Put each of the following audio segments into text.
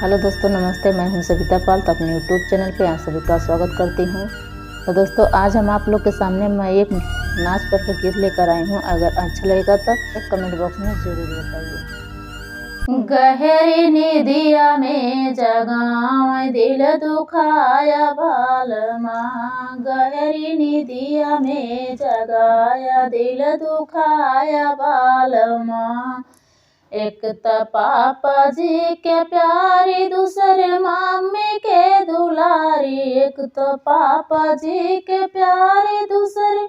Hello दोस्तों, नमस्ते। मैं हूं सविता पाल। तो अपने यूट्यूब चैनल पे आप सभी का स्वागत करती हूं। तो दोस्तों, आज हम आप लोग के सामने मैं एक नाच पर का गीत लेकर आई हूं। अगर अच्छा लगेगा तो कमेंट बॉक्स में जरूर बताइए। गहरी निदिया में जगाए दिल दुखाया बालमा, गहरी निदिया में जगाया दिल दुखाया बालमा। एक त पापा जी के प्यारी, दूसरे मम्मी के दुलारी। एक तो पापा जी के प्यारी, दूसरे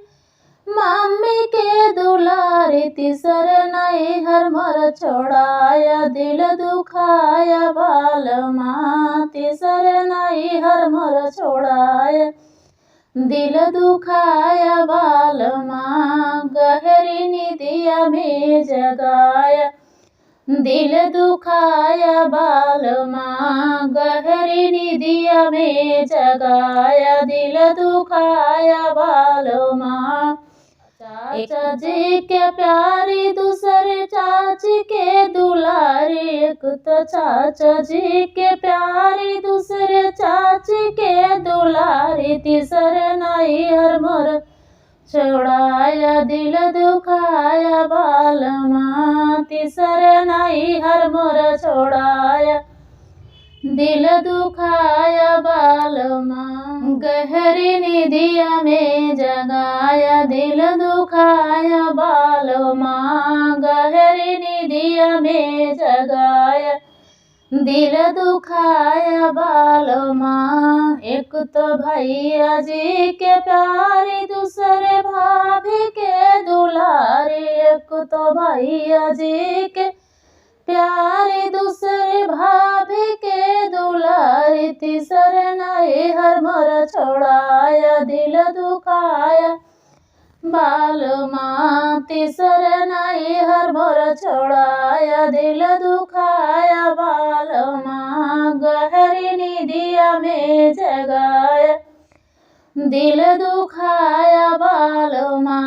मम्मी के दुलारी। तीसरे नहीं हर मर छोड़ाया दिल दुखाया बालमा। तीसरे नहीं हर मर छोड़ाया दिल दुखाया बालमा। गहरी निदिया में जगाया दिल दुखाया बालमा। गहरी निदिया में जगाया दिल दुखाया बालमा। चाचा जी के प्यारी, दूसरे चाची के दुलारी। एक तो चाचा जी के प्यारी, दूसरे चाची के दुलारी। तीसरे नहीं हर मोर छोड़ाया दिल दुखाया बालमा। तीसरे नहीं हर मोर छोड़ाया दिल दुखाया बालमा। गहरी निदिया में जगाया दिल दुखाया बालमा। गहरी निदिया में जगाया दिल दुखाया बालमा। एक तो भैया जी के प्यारी, दूसरे भाभी के दुलारी। एक तो भैया जी के प्यारी, दूसरे भाभी के दुलारी। तीसरे नहीं हर मर छोड़ाया दिल दुखाया बालमा। तीसरे नहीं हर मर छोड़ाया दिल दुखाया बालमा। गहरी निदिया में जगाया दिल दुखाया बालमा।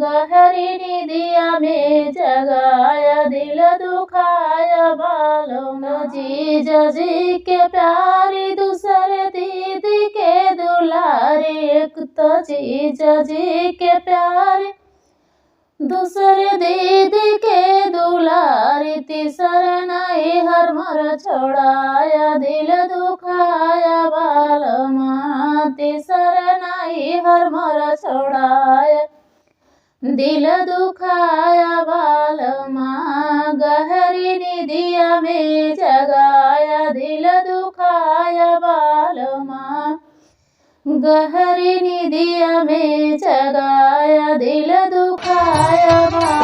गहरी निदिया में जगाया दिल दुखाया बालमा। जीजा जी के प्यारी, दूसरे दीदी के दुलारी। एक तो जीजा जी के प्यारी, दूसरे दीदी के दुलारी। तीसरे नहीं हर मर छोड़ाया दिल दुखाया बालमा। तीसरे नहीं हर मर छोड़ाया दिल दुखाया बालमा। गहरी निदिया में जगाया दिल दुखाया बालमा। गहरी निदिया में जगाया दिल दुखाया बालमा।